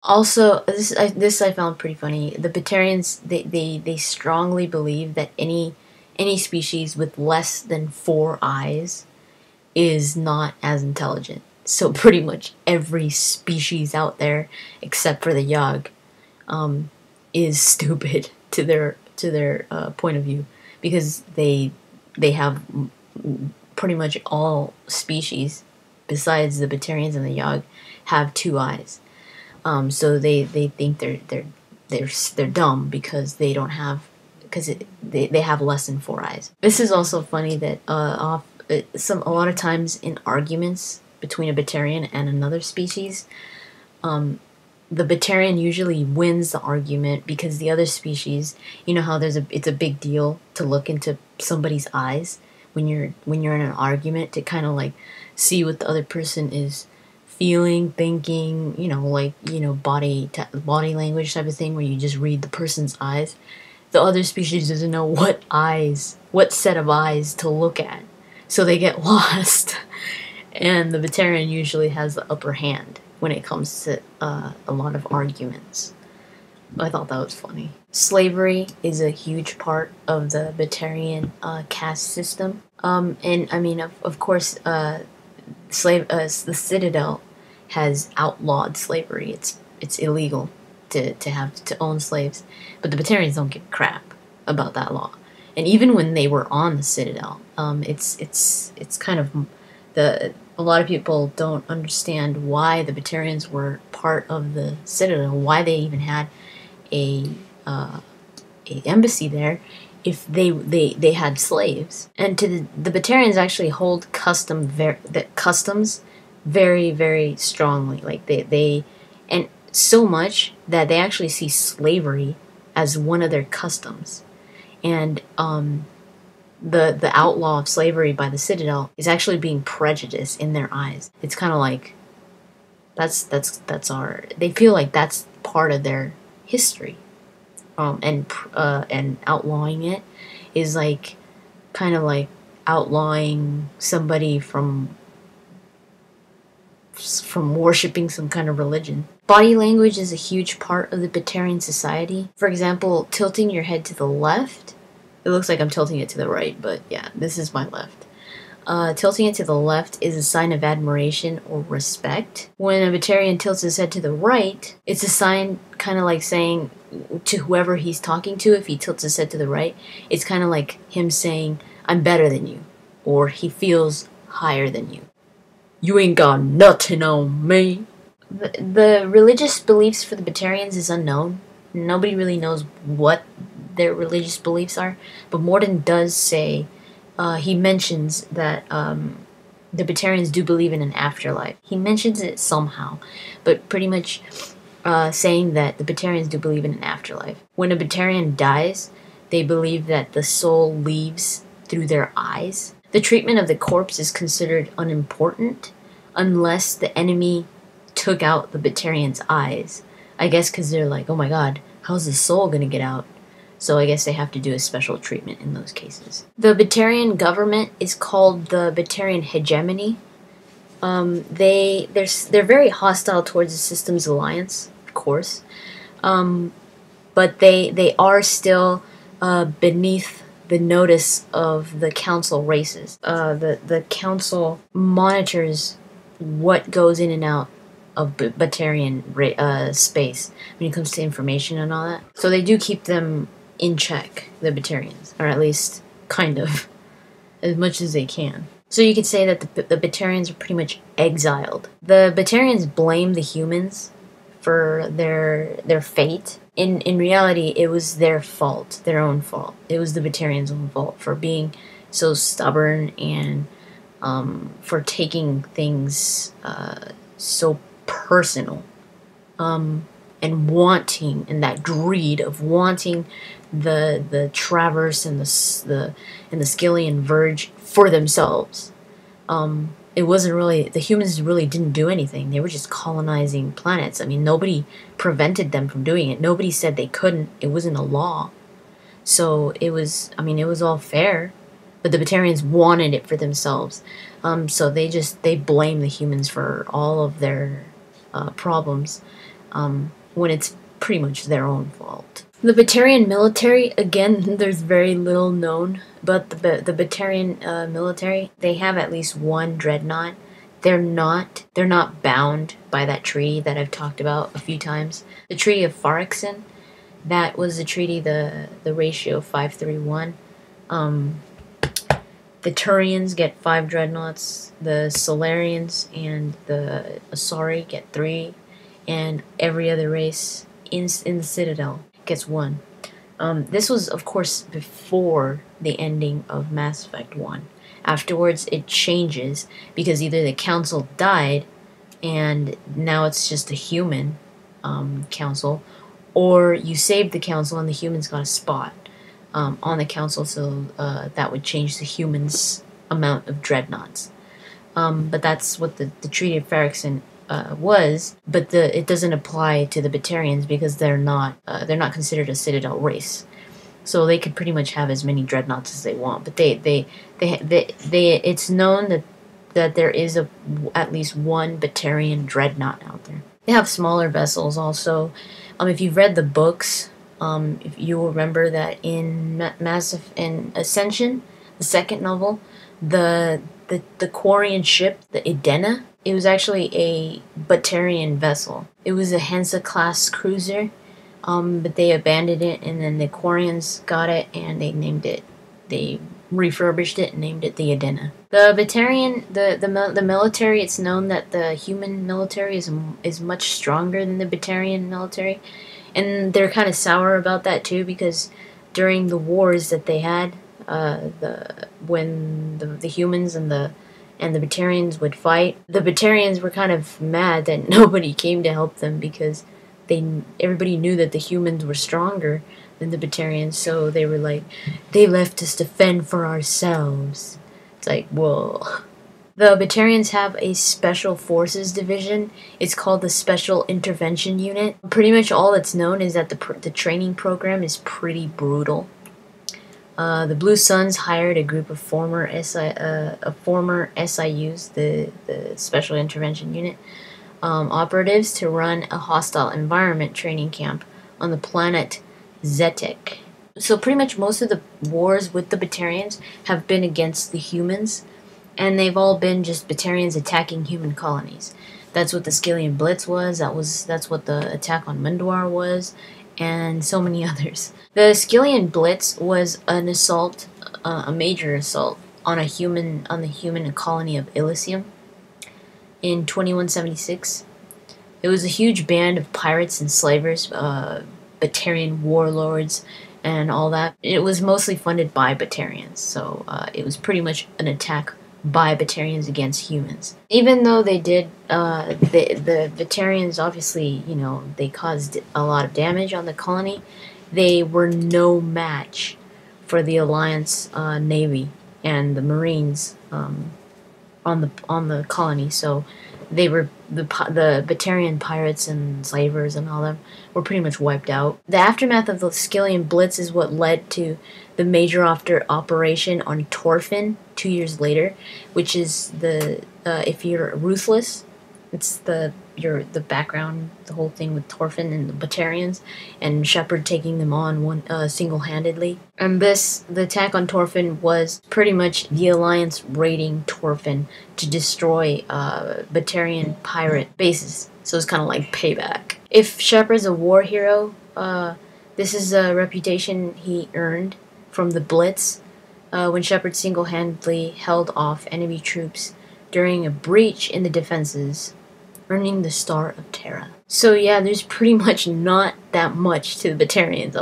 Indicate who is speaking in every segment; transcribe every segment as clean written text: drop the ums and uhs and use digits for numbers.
Speaker 1: Also, this I found pretty funny. The Batarians, they strongly believe that any species with less than 4 eyes is not as intelligent. So pretty much every species out there, except for the Yog, is stupid to their point of view, because they have pretty much all species besides the Batarians and the Yog have 2 eyes. So they think they're dumb because they don't have, because they have less than 4 eyes. This is also funny that a lot of times in arguments between a Batarian and another species, the Batarian usually wins the argument because the other species, you know how it's a big deal to look into somebody's eyes when you're in an argument, to kind of like see what the other person is feeling, thinking, body language type of thing, where you just read the person's eyes. The other species doesn't know what set of eyes to look at, so they get lost. And the Batarian usually has the upper hand when it comes to a lot of arguments. I thought that was funny. Slavery is a huge part of the Batarian caste system. And I mean, of course, the Citadel has outlawed slavery. It's illegal to own slaves, but the Batarians don't give a crap about that law. And even when they were on the Citadel, it's kind of a lot of people don't understand why the Batarians were part of the Citadel, why they even had a embassy there if they had slaves. And the Batarians actually hold customs very, very strongly. Like and so much that they actually see slavery as one of their customs. And the outlaw of slavery by the Citadel is actually being prejudiced in their eyes. It's kind of like they feel like that's part of their history. And outlawing it is like kind of like outlawing somebody from worshipping some kind of religion. Body language is a huge part of the Batarian society. For example, tilting your head to the left. It looks like I'm tilting it to the right, but yeah, this is my left. Tilting it to the left is a sign of admiration or respect. When a Batarian tilts his head to the right, it's a sign kind of like saying to whoever he's talking to, if he tilts his head to the right, it's kind of like him saying, I'm better than you, or he feels higher than you. You ain't got nothing on me. The religious beliefs for the Batarians is unknown. Nobody really knows what their religious beliefs are, but Morden does say, he mentions that the Batarians do believe in an afterlife. He mentions it somehow, but pretty much saying that the Batarians do believe in an afterlife. When a Batarian dies, they believe that the soul leaves through their eyes. The treatment of the corpse is considered unimportant unless the enemy took out the Batarian's eyes. I guess because they're like, oh my god, how's the soul gonna get out? So I guess they have to do a special treatment in those cases. The Batarian government is called the Batarian hegemony. They're very hostile towards the Systems Alliance, of course, but they are still beneath the notice of the council races. The council monitors what goes in and out of Batarian space when it comes to information and all that. So they do keep them in check, the Batarians, or at least kind of, as much as they can. So you could say that the Batarians are pretty much exiled. The Batarians blame the humans for their fate. In reality, it was their fault, their own fault. It was the Batarians' own fault for being so stubborn and for taking things so personal, and wanting, and that greed of wanting the Traverse and the Skyllian Verge for themselves. It wasn't really, the humans really didn't do anything. They were just colonizing planets. I mean, nobody prevented them from doing it. Nobody said they couldn't. It wasn't a law. So it was all fair, but the Batarians wanted it for themselves. So they blame the humans for all of their problems. when it's pretty much their own fault. The Batarian military, again, there's very little known, but the Batarian military, they have at least one dreadnought. They're not bound by that treaty that I've talked about a few times. The Treaty of Farixen, that was the treaty, the ratio 5-3-1. The Turians get 5 dreadnoughts, the Solarians and the Asari get 3, and every other race in the Citadel gets 1. This was, of course, before the ending of Mass Effect 1. Afterwards, it changes because either the council died and now it's just a human council, or you saved the council and the humans got a spot on the council, so that would change the humans' amount of dreadnoughts. But that's what the Treaty of Farixen was, but it doesn't apply to the Batarians because they're not considered a Citadel race. So they could pretty much have as many dreadnoughts as they want, but it's known that there is at least one Batarian dreadnought out there. They have smaller vessels also. If you've read the books, if you will remember that in in Ascension, the second novel, the Quarian ship, the Edena, it was actually a Batarian vessel. It was a Hansa-class cruiser. But they abandoned it, and then the Quarians got it, and they refurbished it and named it the Edena. The Batarian, the military, it's known that the human military is much stronger than the Batarian military, and they're kind of sour about that too, because during the wars that they had, when the humans and the Batarians would fight, the Batarians were kind of mad that nobody came to help them because everybody knew that the humans were stronger than the Batarians, so they were like, they left us to fend for ourselves. It's like, whoa. The Batarians have a Special Forces Division. It's called the Special Intervention Unit. Pretty much all that's known is that the training program is pretty brutal. The Blue Suns hired a group of former SIUs, the Special Intervention Unit, operatives to run a hostile environment training camp on the planet Zetek. So pretty much most of the wars with the Batarians have been against the humans, and they've all been just Batarians attacking human colonies. That's what the Skillian Blitz was, that's what the attack on Mundwar was, and so many others. The Skillian Blitz was an assault, a major assault on the human colony of Elysium in 2176. It was a huge band of pirates and slavers, Batarian warlords, and all that. It was mostly funded by Batarians, so it was pretty much an attack by Batarians against humans. Even though they did, the Batarians obviously, they caused a lot of damage on the colony, they were no match for the Alliance Navy and the Marines on the colony. So they were the Batarian pirates and slavers and all them were pretty much wiped out. The aftermath of the Skillian Blitz is what led to the major operation on Torfin 2 years later, which is if you're ruthless, it's the background, the whole thing with Torfin and the Batarians, and Shepard taking them on single-handedly. And the attack on Torfin was pretty much the Alliance raiding Torfin to destroy Batarian pirate bases. So it's kind of like payback. If Shepard's a war hero, this is a reputation he earned from the Blitz, when Shepard single-handedly held off enemy troops during a breach in the defenses, earning the Star of Terra. So yeah, there's pretty much not that much to the Batarians. I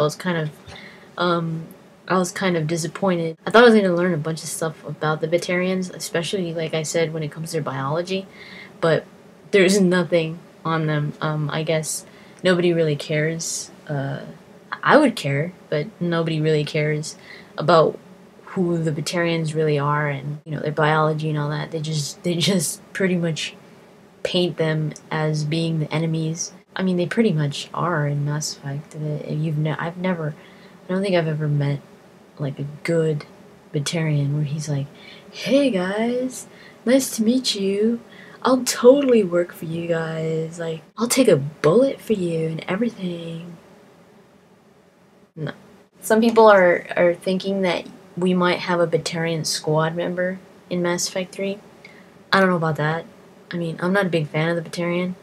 Speaker 1: was kind of disappointed. I thought I was going to learn a bunch of stuff about the Batarians, especially, like I said, when it comes to their biology, but there's nothing on them. I guess nobody really cares. I would care, but nobody really cares about who the Batarians really are and, their biology and all that. They just pretty much paint them as being the enemies. I mean, they pretty much are in Mass Effect. I don't think I've ever met like a good Batarian where he's like, "Hey guys, nice to meet you. I'll totally work for you guys. Like, I'll take a bullet for you and everything. No. Some people are thinking that we might have a Batarian squad member in Mass Effect 3. I don't know about that. I mean, I'm not a big fan of the Batarian.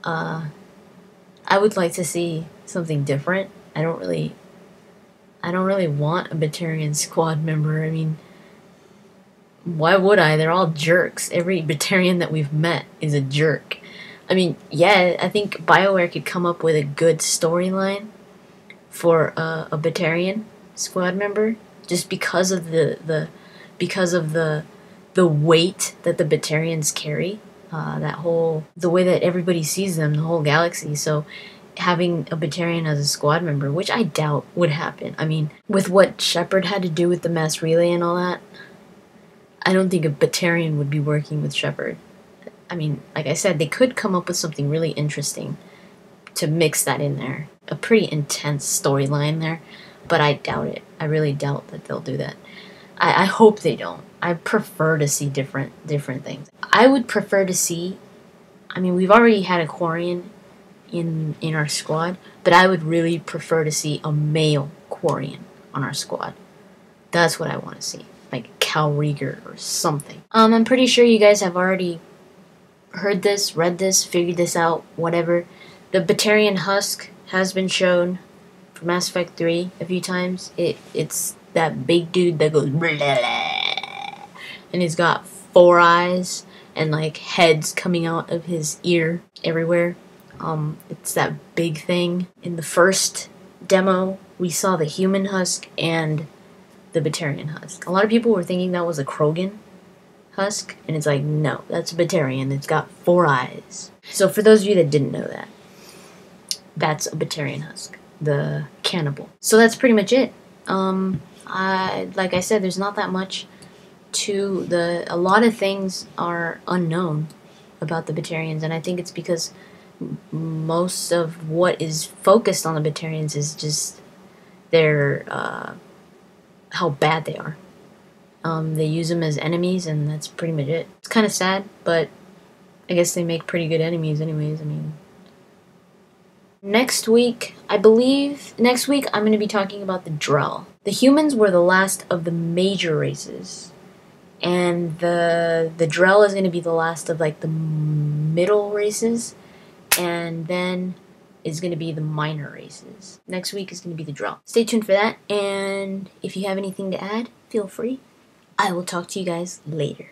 Speaker 1: I would like to see something different. I don't really want a Batarian squad member. I mean, why would I? They're all jerks. Every Batarian that we've met is a jerk. I mean, yeah, I think BioWare could come up with a good storyline for a Batarian squad member, just because of the weight that the Batarians carry. The way that everybody sees them, the whole galaxy. So having a Batarian as a squad member, which I doubt would happen. I mean, with what Shepard had to do with the mass relay and all that, I don't think a Batarian would be working with Shepard. I mean, like I said, they could come up with something really interesting to mix that in there. A pretty intense storyline there, but I doubt it. I really doubt that they'll do that. I hope they don't. I prefer to see different things. I would prefer to see, I mean, we've already had a Quarian in our squad, but I would really prefer to see a male Quarian on our squad. That's what I want to see. Like Cal Rieger or something. I'm pretty sure you guys have already heard this, read this, figured this out, whatever. The Batarian Husk has been shown for Mass Effect 3 a few times. It's that big dude that goes blah, blah, blah, and he's got 4 eyes and like heads coming out of his ear everywhere. It's that big thing. In the first demo, we saw the human Husk and the Batarian Husk. A lot of people were thinking that was a Krogan Husk, and it's like, no, that's a Batarian. It's got 4 eyes. So for those of you that didn't know that, that's a Batarian Husk, the cannibal. So that's pretty much it. Like I said, there's not that much to a lot of things are unknown about the Batarians, and I think it's because most of what is focused on the Batarians is just their, how bad they are. They use them as enemies, and that's pretty much it. It's kind of sad, but I guess they make pretty good enemies anyways. I mean, next week, I'm going to be talking about the Drell. The humans were the last of the major races, and the Drell is going to be the last of like the middle races, and then is going to be the minor races. Next week is going to be the Drell. Stay tuned for that, and if you have anything to add, feel free. I will talk to you guys later.